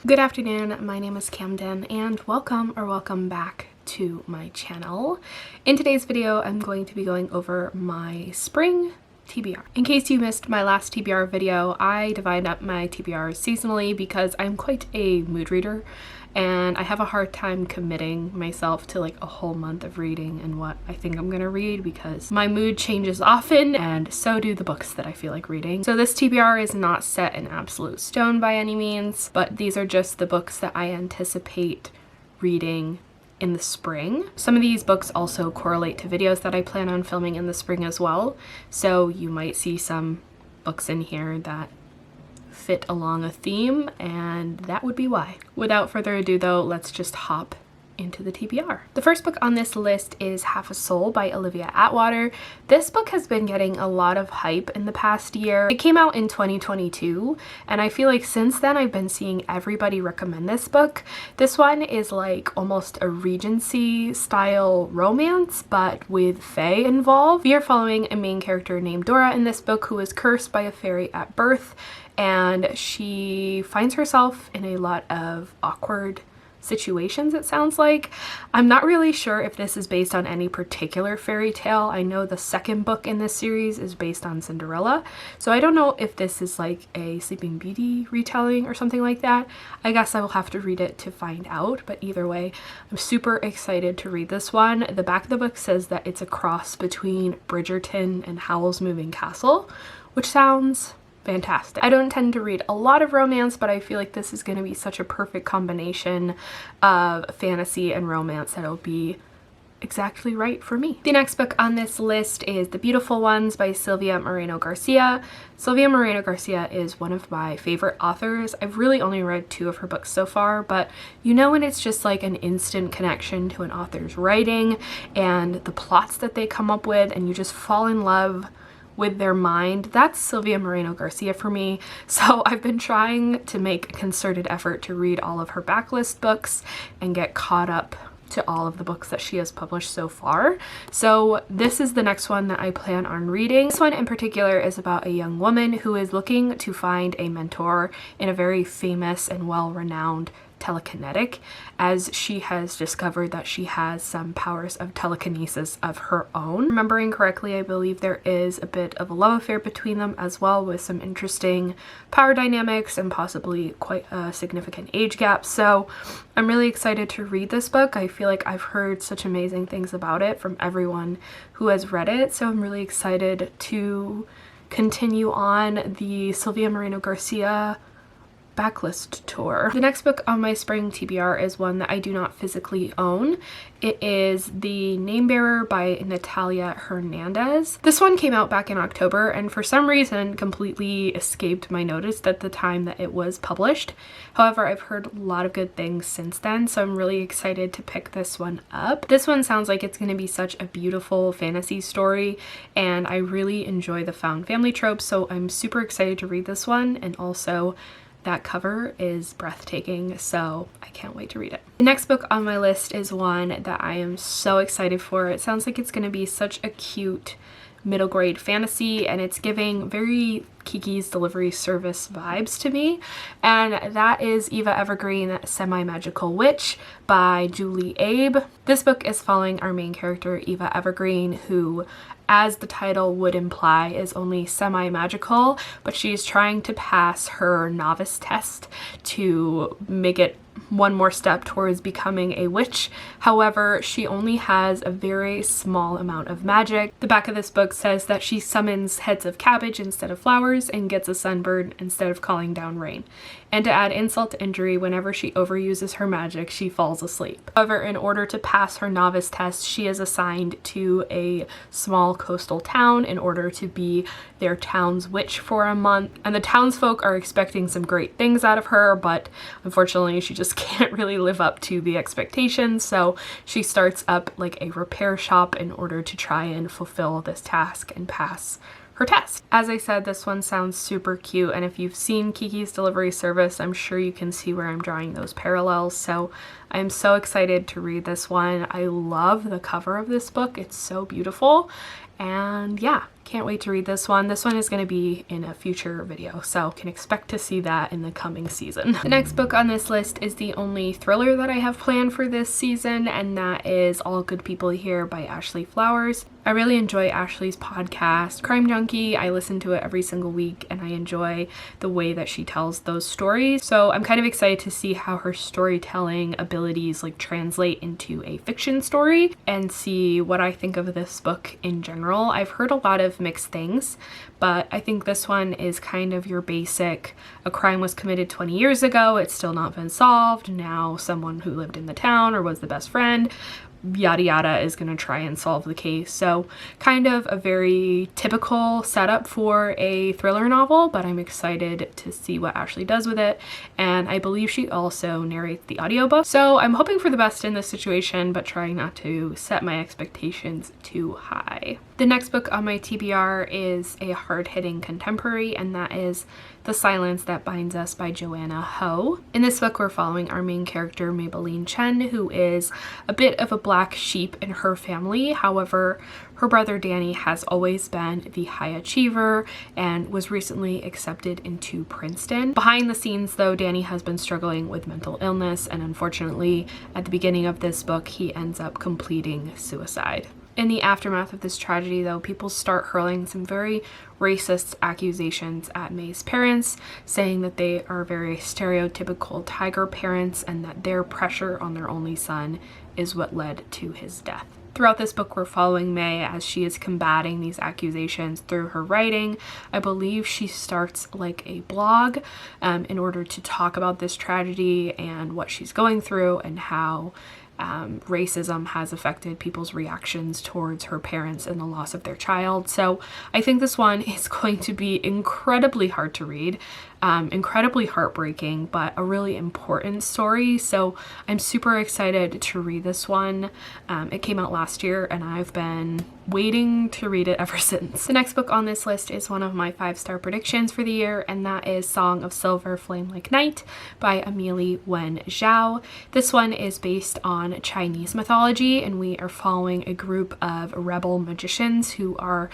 Good afternoon, my name is Camden and welcome back to my channel. In today's video, I'm going to be going over my spring TBR. In case you missed my last TBR video, I divide up my TBRs seasonally because I'm quite a mood reader and I have a hard time committing myself to like a whole month of reading and what I think I'm gonna read because my mood changes often and so do the books that I feel like reading. So this TBR is not set in absolute stone by any means, but these are just the books that I anticipate reading in the spring. Some of these books also correlate to videos that I plan on filming in the spring as well, so you might see some books in here that fit along a theme, and that would be why. Without further ado though, let's just hop into the TBR. The first book on this list is Half a Soul by Olivia Atwater. This book has been getting a lot of hype in the past year. It came out in 2022 and I feel like since then I've been seeing everybody recommend this book. This one is like almost a Regency style romance but with fae involved. We are following a main character named Dora in this book who is cursed by a fairy at birth, and she finds herself in a lot of awkward situations, it sounds like. I'm not really sure if this is based on any particular fairy tale. I know the second book in this series is based on Cinderella, so I don't know if this is like a Sleeping Beauty retelling or something like that. I guess I will have to read it to find out, but either way, I'm super excited to read this one. The back of the book says that it's a cross between Bridgerton and Howl's Moving Castle, which sounds fantastic. I don't tend to read a lot of romance, but I feel like this is going to be such a perfect combination of fantasy and romance that it'll be exactly right for me. The next book on this list is The Beautiful Ones by Silvia Moreno Garcia. Silvia Moreno Garcia is one of my favorite authors. I've really only read 2 of her books so far, but you know when it's just like an instant connection to an author's writing and the plots that they come up with and you just fall in love with their mind. That's Silvia Moreno Garcia for me. So I've been trying to make a concerted effort to read all of her backlist books and get caught up to all of the books that she has published so far. So this is the next one that I plan on reading. This one in particular is about a young woman who is looking to find a mentor in a very famous and well-renowned telekinetic, as she has discovered that she has some powers of telekinesis of her own. Remembering correctly, I believe there is a bit of a love affair between them as well, with some interesting power dynamics and possibly quite a significant age gap. So I'm really excited to read this book. I feel like I've heard such amazing things about it from everyone who has read it, so I'm really excited to continue on the Silvia Moreno Garcia backlist tour. The next book on my spring TBR is one that I do not physically own. It is The Namebearer by Natalia Hernandez. This one came out back in October and for some reason completely escaped my notice at the time that it was published. However, I've heard a lot of good things since then, so I'm really excited to pick this one up. This one sounds like it's going to be such a beautiful fantasy story, and I really enjoy the found family trope, so I'm super excited to read this one, and also that cover is breathtaking, so I can't wait to read it. The next book on my list is one that I am so excited for. It sounds like it's going to be such a cute middle grade fantasy, and it's giving very Kiki's Delivery Service vibes to me, and that is Eva Evergreen, Semimagical Witch by Julie Abe. This book is following our main character, Eva Evergreen, who, as the title would imply, is only semi-magical, but she's trying to pass her novice test to make it one more step towards becoming a witch. However, she only has a very small amount of magic. The back of this book says that she summons heads of cabbage instead of flowers and gets a sunburn instead of calling down rain. And to add insult to injury, whenever she overuses her magic, she falls asleep. However, in order to pass her novice test, she is assigned to a small coastal town in order to be their town's witch for a month. And the townsfolk are expecting some great things out of her, but unfortunately she just can't really live up to the expectations. So she starts up like a repair shop in order to try and fulfill this task and pass her test. As I said, this one sounds super cute, and if you've seen Kiki's Delivery Service, I'm sure you can see where I'm drawing those parallels, so I'm so excited to read this one. I love the cover of this book. It's so beautiful, and yeah, Can't wait to read this one. This one is going to be in a future video, so can expect to see that in the coming season. The next book on this list is the only thriller that I have planned for this season, and that is All Good People Here by Ashley Flowers. I really enjoy Ashley's podcast, Crime Junkie. I listen to it every single week and I enjoy the way that she tells those stories. So I'm kind of excited to see how her storytelling abilities like translate into a fiction story and see what I think of this book in general. I've heard a lot of mixed things, but I think this one is kind of your basic, a crime was committed 20 years ago, it's still not been solved, now someone who lived in the town or was the best friend, yada yada, is going to try and solve the case. So kind of a very typical setup for a thriller novel, but I'm excited to see what Ashley does with it. And I believe she also narrates the audiobook. So I'm hoping for the best in this situation, but trying not to set my expectations too high. The next book on my TBR is a hard-hitting contemporary, and that is The Silence That Binds Us by Joanna Ho. In this book, we're following our main character, Maybelline Chen, who is a bit of a black sheep in her family. However, her brother Danny has always been the high achiever and was recently accepted into Princeton. Behind the scenes, though, Danny has been struggling with mental illness, and unfortunately, at the beginning of this book, he ends up completing suicide. In the aftermath of this tragedy, though, people start hurling some very racist accusations at May's parents, saying that they are very stereotypical tiger parents and that their pressure on their only son is what led to his death. Throughout this book, we're following May as she is combating these accusations through her writing. I believe she starts like a blog in order to talk about this tragedy and what she's going through and how racism has affected people's reactions towards her parents and the loss of their child. So I think this one is going to be incredibly hard to read, incredibly heartbreaking, but a really important story. So I'm super excited to read this one. It came out last year and I've been waiting to read it ever since. The next book on this list is one of my 5-star predictions for the year, and that is Song of Silver Flame Like Night by Amelie Wen Zhao. This one is based on Chinese mythology, and we are following a group of rebel magicians who are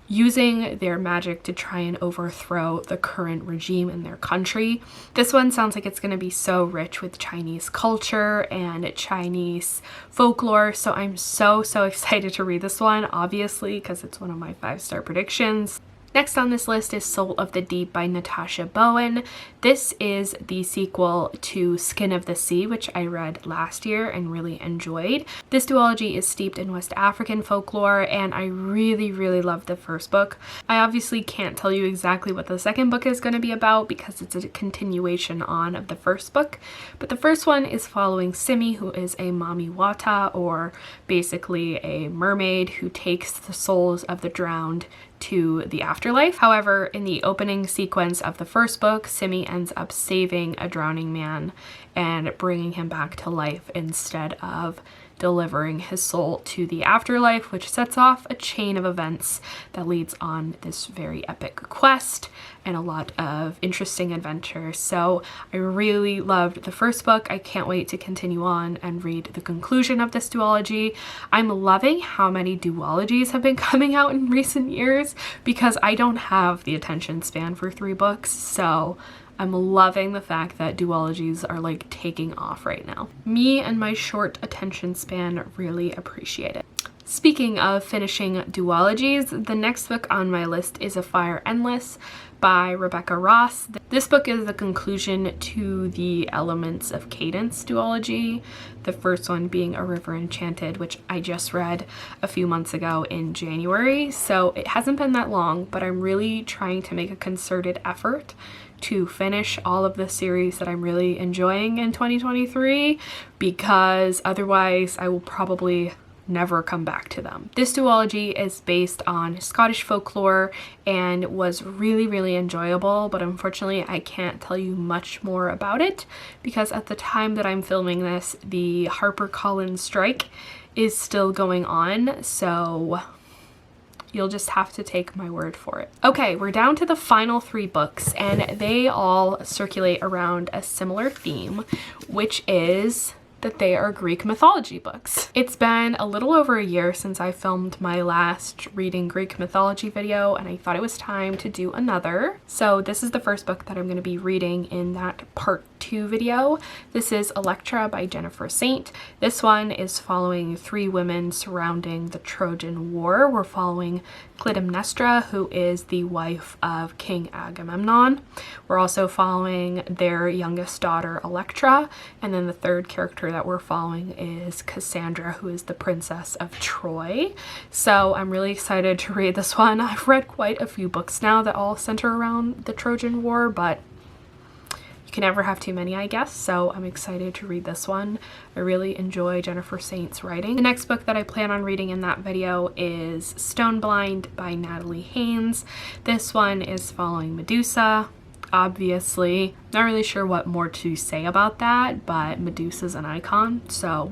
using their magic to try and overthrow the current regime in their country. This one sounds like it's going to be so rich with Chinese culture and Chinese folklore, so I'm so excited to read this one, obviously, because it's one of my 5-star predictions. Next on this list is Soul of the Deep by Natasha Bowen. This is the sequel to Skin of the Sea, which I read last year and really enjoyed. This duology is steeped in West African folklore, and I really loved the first book. I obviously can't tell you exactly what the second book is going to be about because it's a continuation on of the first book, but the first one is following Simi, who is a Mami Wata, or basically a mermaid who takes the souls of the drowned to the afterlife. However, in the opening sequence of the first book, Simi ends up saving a drowning man and bringing him back to life instead of delivering his soul to the afterlife, which sets off a chain of events that leads on this very epic quest and a lot of interesting adventures. So I really loved the first book. I can't wait to continue on and read the conclusion of this duology. I'm loving how many duologies have been coming out in recent years because I don't have the attention span for 3 books, so I'm loving the fact that duologies are like taking off right now. Me and my short attention span really appreciate it. Speaking of finishing duologies, the next book on my list is A Fire Endless by Rebecca Ross. This book is the conclusion to the Elements of Cadence duology, the first one being A River Enchanted, which I just read a few months ago in January. So it hasn't been that long, but I'm really trying to make a concerted effort to finish all of the series that I'm really enjoying in 2023, because otherwise I will probably never come back to them. This duology is based on Scottish folklore and was really enjoyable, but unfortunately I can't tell you much more about it because at the time that I'm filming this, the HarperCollins strike is still going on, so you'll just have to take my word for it. Okay, we're down to the final 3 books, and they all circulate around a similar theme, which is that they are Greek mythology books. It's been a little over a year since I filmed my last reading Greek mythology video, and I thought it was time to do another. So this is the first book that I'm going to be reading in that part 2 video. This is Elektra by Jennifer Saint. This one is following 3 women surrounding the Trojan War. We're following Clytemnestra, who is the wife of King Agamemnon. We're also following their youngest daughter, Elektra, and then the third character that we're following is Cassandra, who is the princess of Troy. So I'm really excited to read this one. I've read quite a few books now that all center around the Trojan War, but you can never have too many, I guess, so I'm excited to read this one. I really enjoy Jennifer Saint's writing. The next book that I plan on reading in that video is Stoneblind by Natalie Haynes. This one is following Medusa. Obviously, not really sure what more to say about that, but Medusa's an icon, so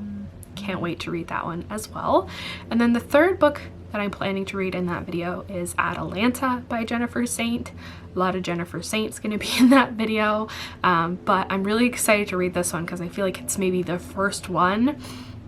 can't wait to read that one as well. And then the third book that I'm planning to read in that video is Atalanta by Jennifer Saint. A lot of Jennifer Saint's going to be in that video, but I'm really excited to read this one because I feel like it's maybe the first one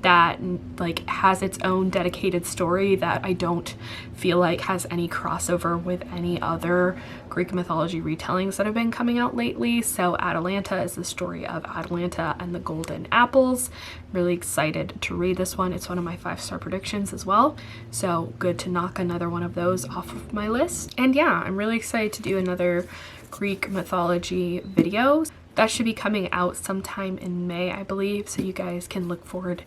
that like has its own dedicated story that I don't feel like has any crossover with any other Greek mythology retellings that have been coming out lately. So Atalanta is the story of Atalanta and the Golden Apples. Really excited to read this one. It's one of my 5-star predictions as well, so good to knock another one of those off of my list. And yeah, I'm really excited to do another Greek mythology video. That should be coming out sometime in May, I believe, so you guys can look forward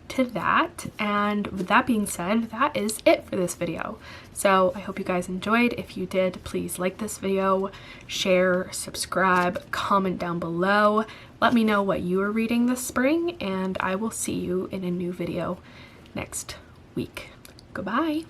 to that. And with that being said, that is it for this video. So I hope you guys enjoyed. If you did, please like this video, share, subscribe, comment down below. Let me know what you are reading this spring, and I will see you in a new video next week. Goodbye.